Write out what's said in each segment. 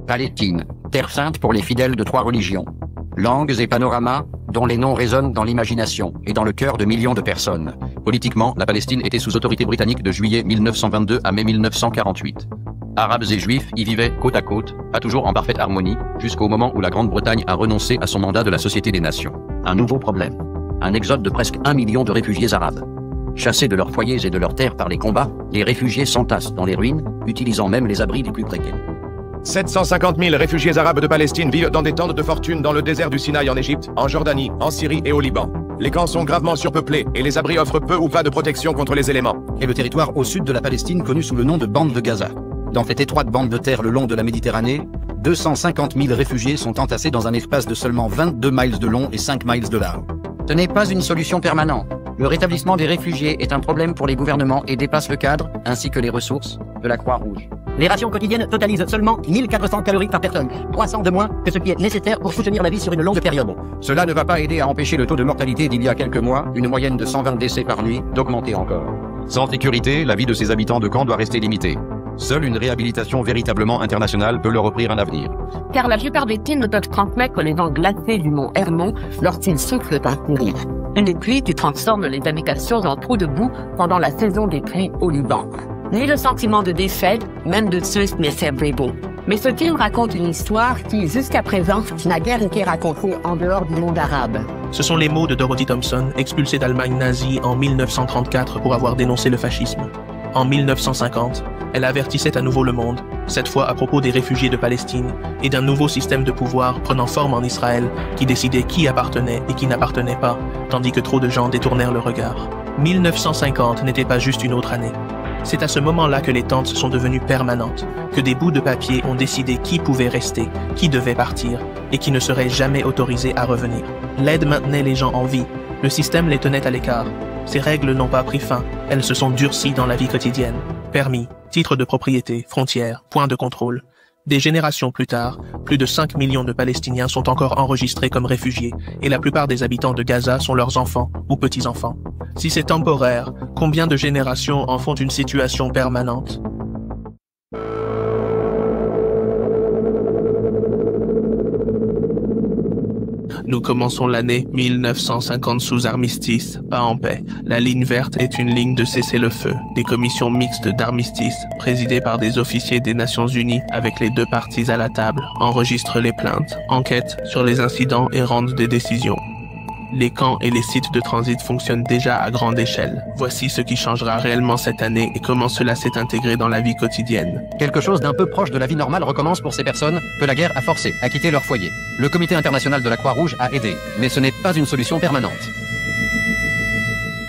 Palestine, terre sainte pour les fidèles de 3 religions. Langues et panoramas dont les noms résonnent dans l'imagination et dans le cœur de millions de personnes. Politiquement, la Palestine était sous autorité britannique de juillet 1922 à mai 1948. Arabes et Juifs y vivaient côte à côte, pas toujours en parfaite harmonie, jusqu'au moment où la Grande-Bretagne a renoncé à son mandat de la Société des Nations. Un nouveau problème. Un exode de presque 1 million de réfugiés arabes. Chassés de leurs foyers et de leurs terres par les combats, les réfugiés s'entassent dans les ruines, utilisant même les abris les plus précaires. 750 000 réfugiés arabes de Palestine vivent dans des tentes de fortune dans le désert du Sinaï en Égypte, en Jordanie, en Syrie et au Liban. Les camps sont gravement surpeuplés et les abris offrent peu ou pas de protection contre les éléments. Et le territoire au sud de la Palestine connu sous le nom de bande de Gaza. Dans cette étroite bande de terre le long de la Méditerranée, 250 000 réfugiés sont entassés dans un espace de seulement 22 miles de long et 5 miles de large. Ce n'est pas une solution permanente. Le rétablissement des réfugiés est un problème pour les gouvernements et dépasse le cadre, ainsi que les ressources, de la Croix-Rouge. Les rations quotidiennes totalisent seulement 1400 calories par personne, 300 de moins que ce qui est nécessaire pour soutenir la vie sur une longue période. Cela ne va pas aider à empêcher le taux de mortalité d'il y a quelques mois, une moyenne de 120 décès par nuit, d'augmenter encore. Sans sécurité, la vie de ces habitants de camps doit rester limitée. Seule une réhabilitation véritablement internationale peut leur offrir un avenir. Car la plupart des teams ne peuvent transmettre les vents glacés du mont Hermon lorsqu'ils soufflent un courrier. Une pluie qui transforme les habitations en trous de boue pendant la saison des pluies au Liban. Ni le sentiment de défaite, même de ceux ne s'est bon. Mais ce film raconte une histoire qui, jusqu'à présent, n'a guère été racontée en dehors du monde arabe. Ce sont les mots de Dorothy Thompson, expulsée d'Allemagne nazie en 1934 pour avoir dénoncé le fascisme. En 1950, elle avertissait à nouveau le monde, cette fois à propos des réfugiés de Palestine et d'un nouveau système de pouvoir prenant forme en Israël qui décidait qui appartenait et qui n'appartenait pas, tandis que trop de gens détournèrent le regard. 1950 n'était pas juste une autre année. C'est à ce moment-là que les tentes sont devenues permanentes, que des bouts de papier ont décidé qui pouvait rester, qui devait partir et qui ne serait jamais autorisé à revenir. L'aide maintenait les gens en vie, le système les tenait à l'écart. Ces règles n'ont pas pris fin, elles se sont durcies dans la vie quotidienne. Permis, titre de propriété, frontières, points de contrôle. Des générations plus tard, plus de 5 millions de Palestiniens sont encore enregistrés comme réfugiés et la plupart des habitants de Gaza sont leurs enfants ou petits-enfants. Si c'est temporaire, combien de générations en font une situation permanente ? Nous commençons l'année 1950 sous armistice, pas en paix. La ligne verte est une ligne de cessez-le-feu. Des commissions mixtes d'armistice, présidées par des officiers des Nations Unies avec les 2 parties à la table, enregistrent les plaintes, enquêtent sur les incidents et rendent des décisions. Les camps et les sites de transit fonctionnent déjà à grande échelle. Voici ce qui changera réellement cette année et comment cela s'est intégré dans la vie quotidienne. Quelque chose d'un peu proche de la vie normale recommence pour ces personnes que la guerre a forcé à quitter leur foyer. Le Comité international de la Croix-Rouge a aidé, mais ce n'est pas une solution permanente.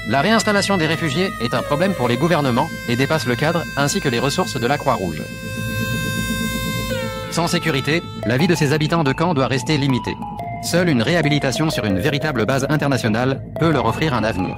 La réinstallation des réfugiés est un problème pour les gouvernements et dépasse le cadre ainsi que les ressources de la Croix-Rouge. Sans sécurité, la vie de ces habitants de camps doit rester limitée. Seule une réhabilitation sur une véritable base internationale peut leur offrir un avenir.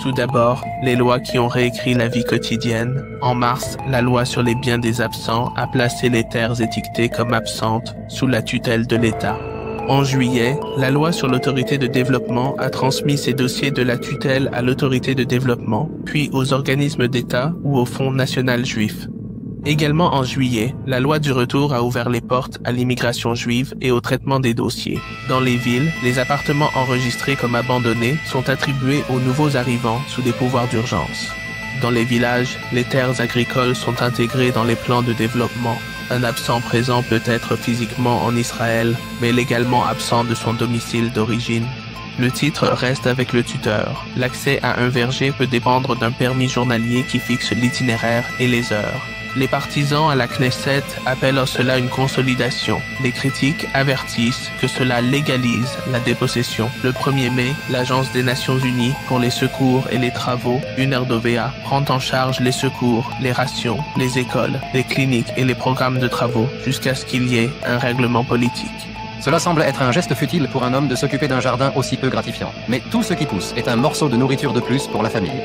Tout d'abord, les lois qui ont réécrit la vie quotidienne. En mars, la loi sur les biens des absents a placé les terres étiquetées comme absentes sous la tutelle de l'État. En juillet, la loi sur l'autorité de développement a transmis ces dossiers de la tutelle à l'autorité de développement, puis aux organismes d'État ou au Fonds national juif. Également en juillet, la loi du retour a ouvert les portes à l'immigration juive et au traitement des dossiers. Dans les villes, les appartements enregistrés comme abandonnés sont attribués aux nouveaux arrivants sous des pouvoirs d'urgence. Dans les villages, les terres agricoles sont intégrées dans les plans de développement. Un absent présent peut être physiquement en Israël, mais légalement absent de son domicile d'origine. Le titre reste avec le tuteur. L'accès à un verger peut dépendre d'un permis journalier qui fixe l'itinéraire et les heures. Les partisans à la Knesset appellent à cela une consolidation. Les critiques avertissent que cela légalise la dépossession. Le 1er mai, l'Agence des Nations Unies pour les secours et les travaux, UNRWA, prend en charge les secours, les rations, les écoles, les cliniques et les programmes de travaux jusqu'à ce qu'il y ait un règlement politique. Cela semble être un geste futile pour un homme de s'occuper d'un jardin aussi peu gratifiant. Mais tout ce qui pousse est un morceau de nourriture de plus pour la famille.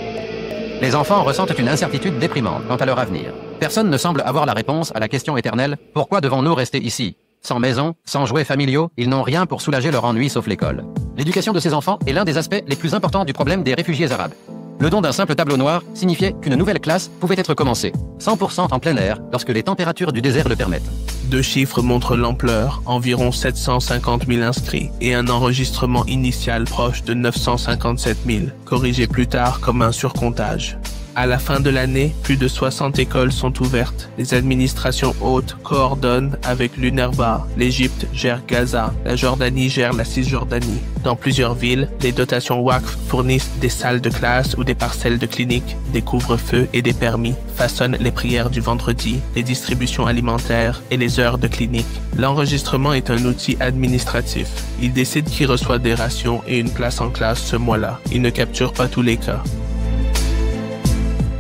Les enfants ressentent une incertitude déprimante quant à leur avenir. Personne ne semble avoir la réponse à la question éternelle « Pourquoi devons-nous rester ici ?» Sans maison, sans jouets familiaux, ils n'ont rien pour soulager leur ennui sauf l'école. L'éducation de ces enfants est l'un des aspects les plus importants du problème des réfugiés arabes. Le don d'un simple tableau noir signifiait qu'une nouvelle classe pouvait être commencée, 100% en plein air, lorsque les températures du désert le permettent. Deux chiffres montrent l'ampleur, environ 750 000 inscrits, et un enregistrement initial proche de 957 000, corrigé plus tard comme un surcomptage. À la fin de l'année, plus de 60 écoles sont ouvertes. Les administrations hautes coordonnent avec l'UNRWA. L'Égypte gère Gaza. La Jordanie gère la Cisjordanie. Dans plusieurs villes, les dotations WACF fournissent des salles de classe ou des parcelles de cliniques, des couvre-feux et des permis, façonnent les prières du vendredi, les distributions alimentaires et les heures de clinique. L'enregistrement est un outil administratif. Il décide qui reçoit des rations et une place en classe ce mois-là. Il ne capture pas tous les cas.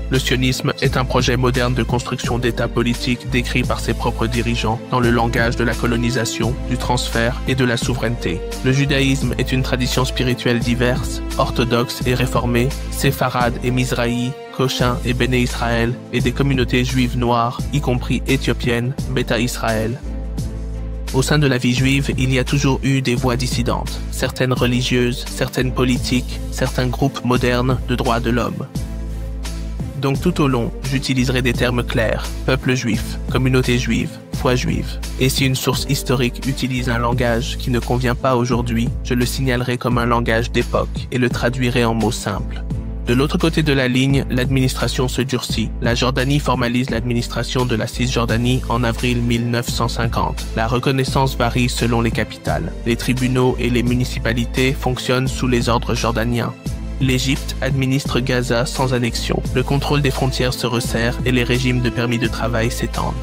Le sionisme est un projet moderne de construction d'État politique décrit par ses propres dirigeants dans le langage de la colonisation, du transfert et de la souveraineté. Le judaïsme est une tradition spirituelle diverse, orthodoxe et réformée, séfarade et mizrahi, cochin et béné Israël, et des communautés juives noires, y compris éthiopiennes, Beta Israël. Au sein de la vie juive, il y a toujours eu des voix dissidentes, certaines religieuses, certaines politiques, certains groupes modernes de droits de l'homme. Donc tout au long, j'utiliserai des termes clairs, peuple juif, communauté juive, foi juive. Et si une source historique utilise un langage qui ne convient pas aujourd'hui, je le signalerai comme un langage d'époque et le traduirai en mots simples. De l'autre côté de la ligne, l'administration se durcit. La Jordanie formalise l'administration de la Cisjordanie en avril 1950. La reconnaissance varie selon les capitales. Les tribunaux et les municipalités fonctionnent sous les ordres jordaniens. L'Égypte administre Gaza sans annexion. Le contrôle des frontières se resserre et les régimes de permis de travail s'étendent.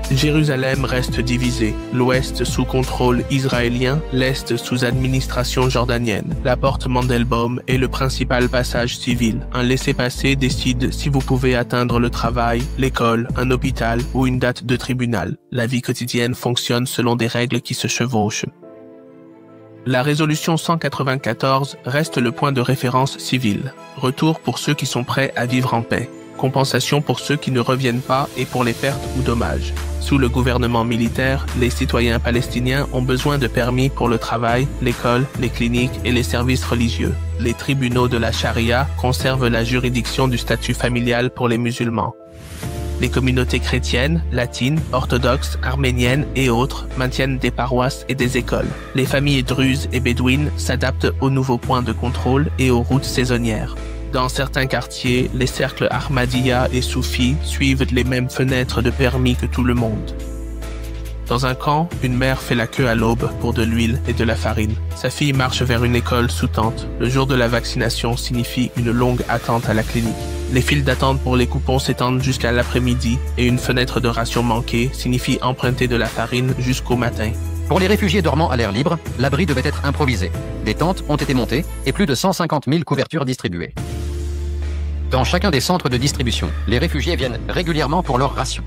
Jérusalem reste divisée, l'ouest sous contrôle israélien, l'est sous administration jordanienne. La porte Mandelbaum est le principal passage civil. Un laissez-passer décide si vous pouvez atteindre le travail, l'école, un hôpital ou une date de tribunal. La vie quotidienne fonctionne selon des règles qui se chevauchent. La résolution 194 reste le point de référence civil. Retour pour ceux qui sont prêts à vivre en paix. Compensation pour ceux qui ne reviennent pas et pour les pertes ou dommages. Sous le gouvernement militaire, les citoyens palestiniens ont besoin de permis pour le travail, l'école, les cliniques et les services religieux. Les tribunaux de la charia conservent la juridiction du statut familial pour les musulmans. Les communautés chrétiennes, latines, orthodoxes, arméniennes et autres maintiennent des paroisses et des écoles. Les familles druzes et bédouines s'adaptent aux nouveaux points de contrôle et aux routes saisonnières. Dans certains quartiers, les cercles Ahmadiyya et Soufis suivent les mêmes fenêtres de permis que tout le monde. Dans un camp, une mère fait la queue à l'aube pour de l'huile et de la farine. Sa fille marche vers une école sous tente. Le jour de la vaccination signifie une longue attente à la clinique. Les files d'attente pour les coupons s'étendent jusqu'à l'après-midi et une fenêtre de ration manquée signifie emprunter de la farine jusqu'au matin. Pour les réfugiés dormant à l'air libre, l'abri devait être improvisé. Des tentes ont été montées et plus de 150 000 couvertures distribuées. Dans chacun des centres de distribution, les réfugiés viennent régulièrement pour leur ration.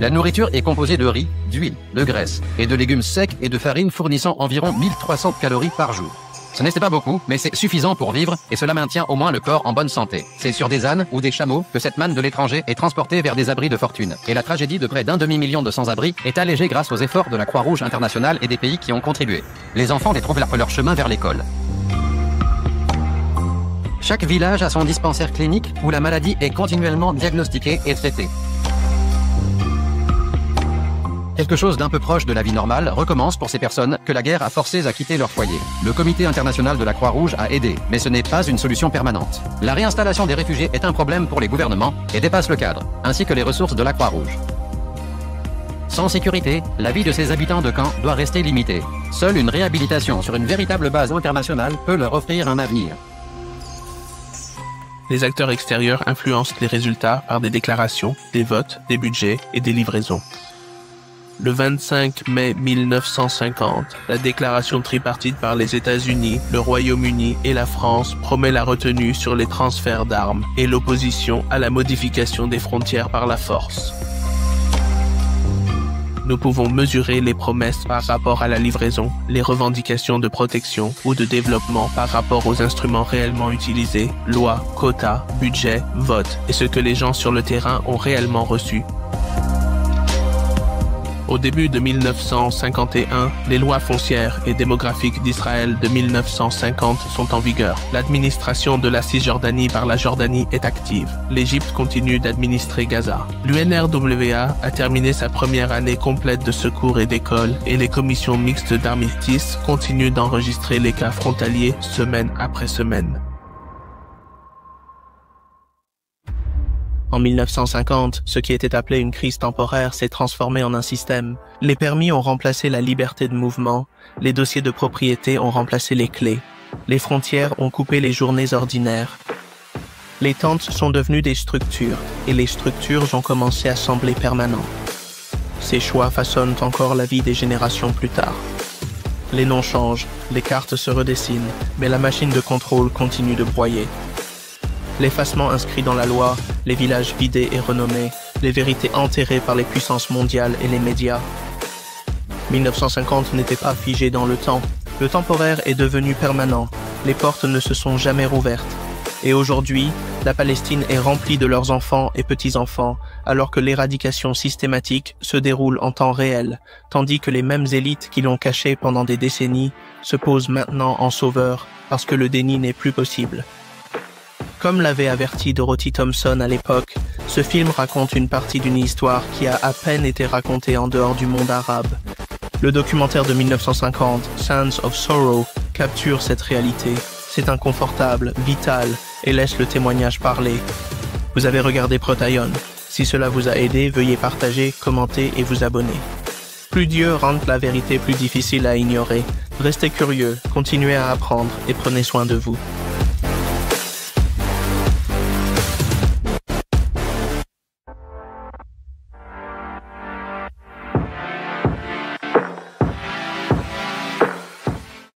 La nourriture est composée de riz, d'huile, de graisse et de légumes secs et de farine fournissant environ 1300 calories par jour. Ce n'est pas beaucoup, mais c'est suffisant pour vivre et cela maintient au moins le corps en bonne santé. C'est sur des ânes ou des chameaux que cette manne de l'étranger est transportée vers des abris de fortune. Et la tragédie de près d'un demi-million de sans-abri est allégée grâce aux efforts de la Croix-Rouge internationale et des pays qui ont contribué. Les enfants les trouvent leur chemin vers l'école. Chaque village a son dispensaire clinique où la maladie est continuellement diagnostiquée et traitée. Quelque chose d'un peu proche de la vie normale recommence pour ces personnes que la guerre a forcées à quitter leur foyer. Le Comité international de la Croix-Rouge a aidé, mais ce n'est pas une solution permanente. La réinstallation des réfugiés est un problème pour les gouvernements et dépasse le cadre, ainsi que les ressources de la Croix-Rouge. Sans sécurité, la vie de ces habitants de camp doit rester limitée. Seule une réhabilitation sur une véritable base internationale peut leur offrir un avenir. Les acteurs extérieurs influencent les résultats par des déclarations, des votes, des budgets et des livraisons. Le 25 mai 1950, la déclaration tripartite par les États-Unis, le Royaume-Uni et la France promet la retenue sur les transferts d'armes et l'opposition à la modification des frontières par la force. Nous pouvons mesurer les promesses par rapport à la livraison, les revendications de protection ou de développement par rapport aux instruments réellement utilisés, lois, quotas, budget, vote, et ce que les gens sur le terrain ont réellement reçu. Au début de 1951, les lois foncières et démographiques d'Israël de 1950 sont en vigueur. L'administration de la Cisjordanie par la Jordanie est active. L'Égypte continue d'administrer Gaza. L'UNRWA a terminé sa première année complète de secours et d'école et les commissions mixtes d'armistice continuent d'enregistrer les cas frontaliers semaine après semaine. En 1950, ce qui était appelé une crise temporaire s'est transformé en un système. Les permis ont remplacé la liberté de mouvement, les dossiers de propriété ont remplacé les clés, les frontières ont coupé les journées ordinaires. Les tentes sont devenues des structures, et les structures ont commencé à sembler permanents. Ces choix façonnent encore la vie des générations plus tard. Les noms changent, les cartes se redessinent, mais la machine de contrôle continue de broyer. L'effacement inscrit dans la loi, les villages vidés et renommés, les vérités enterrées par les puissances mondiales et les médias. 1950 n'était pas figé dans le temps. Le temporaire est devenu permanent. Les portes ne se sont jamais rouvertes. Et aujourd'hui, la Palestine est remplie de leurs enfants et petits-enfants, alors que l'éradication systématique se déroule en temps réel, tandis que les mêmes élites qui l'ont caché pendant des décennies se posent maintenant en sauveurs parce que le déni n'est plus possible. Comme l'avait averti Dorothy Thompson à l'époque, ce film raconte une partie d'une histoire qui a à peine été racontée en dehors du monde arabe. Le documentaire de 1950, Sands of Sorrow, capture cette réalité. C'est inconfortable, vital, et laisse le témoignage parler. Vous avez regardé Protayon. Si cela vous a aidé, veuillez partager, commenter et vous abonner. Plus Dieu rend la vérité plus difficile à ignorer. Restez curieux, continuez à apprendre et prenez soin de vous.